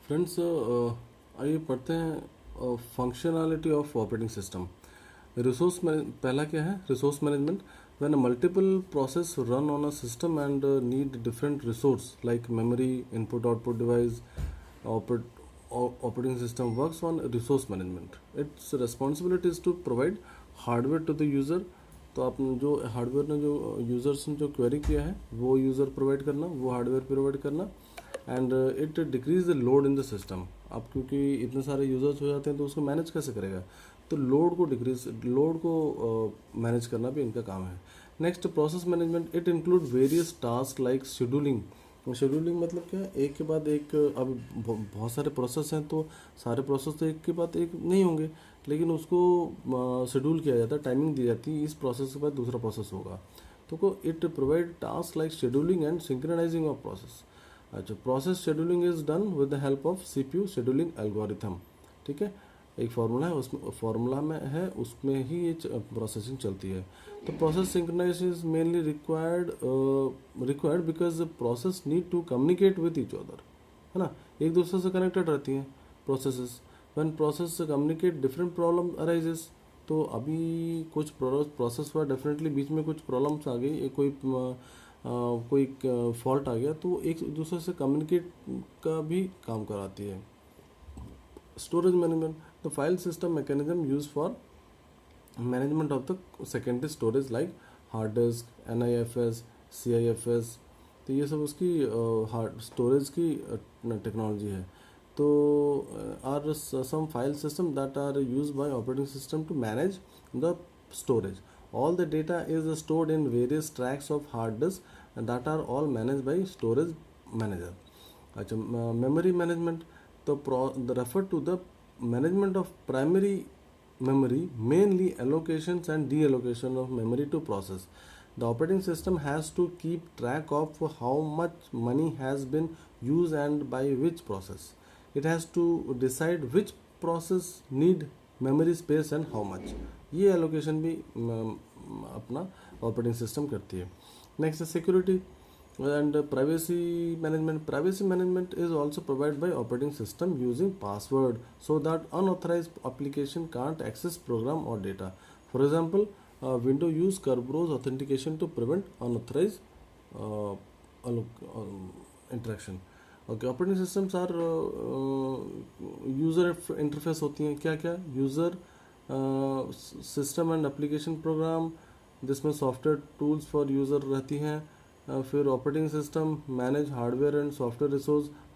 Friends, आइए पढ़ते हैं फंक्शनैलिटी ऑफ ऑपरेटिंग सिस्टम। पहला क्या है? Resource management. When multiple process run on a system and need different resource like memory, input output device, operating system works on resource management. Its responsibility is to provide hardware to the user. तो आप जो hardware ने जो users ने जो query किया है वो यूज़र प्रोवाइड करना, वो हार्डवेयर प्रोवाइड करना। And it decrease the load in the system. अब क्योंकि इतने सारे यूज़र्स हो जाते हैं तो उसको मैनेज कैसे करेगा? तो लोड को मैनेज करना भी इनका काम है। Next, process management. It include various task like scheduling. Scheduling मतलब क्या है? एक के बाद एक, अब बहुत सारे प्रोसेस हैं तो सारे प्रोसेस तो एक के बाद एक नहीं होंगे, लेकिन उसको शेड्यूल किया जाता है, टाइमिंग दी जाती है, इस प्रोसेस के बाद दूसरा प्रोसेस होगा। तो को it provide task like scheduling and synchronising of process. अच्छा, process scheduling is done with the help of CPU scheduling algorithm. ठीक है, एक फार्मूला है, उसमें फार्मूला में है, उसमें ही ये प्रोसेसिंग चलती है। तो process synchronisation is mainly required because the process need to communicate with each other, है ना, एक दूसरे से कनेक्टेड रहती हैं processes. When process communicate different problem arises. तो अभी कुछ प्रोसेस हुआ, डेफिनेटली बीच में कुछ प्रॉब्लम्स आ गई, कोई फॉल्ट आ गया, तो एक दूसरे से कम्युनिकेट का भी काम कराती है। Storage management. The file system mechanism use for management of the secondary storage like hard disk, NIFS, CIFS। तो ये सब उसकी हार्ड स्टोरेज की टेक्नोलॉजी है। तो are some file system that are use by operating system to manage the storage. All the data is stored in various tracks of hard disk that are all manage by storage manager. अच्छा, memory management. तो the refer to the management of primary memory, mainly allocations and deallocation of memory to process. The operating system has to keep track of how much money has been used and by which process. It has to decide which process need memory space and how much. ये allocation भी अपना operating system करती है। Next is security and privacy management. Privacy management is also provided by operating system using password so that unauthorized application can't access program or data. For example, Windows use Kerberos authentication to prevent unauthorized uh, interaction. Okay, operating systems are user interface होती हैं। क्या क्या? user system and application program, जिसमें software tools for user रहती हैं। फिर operating system manage hardware and software resource.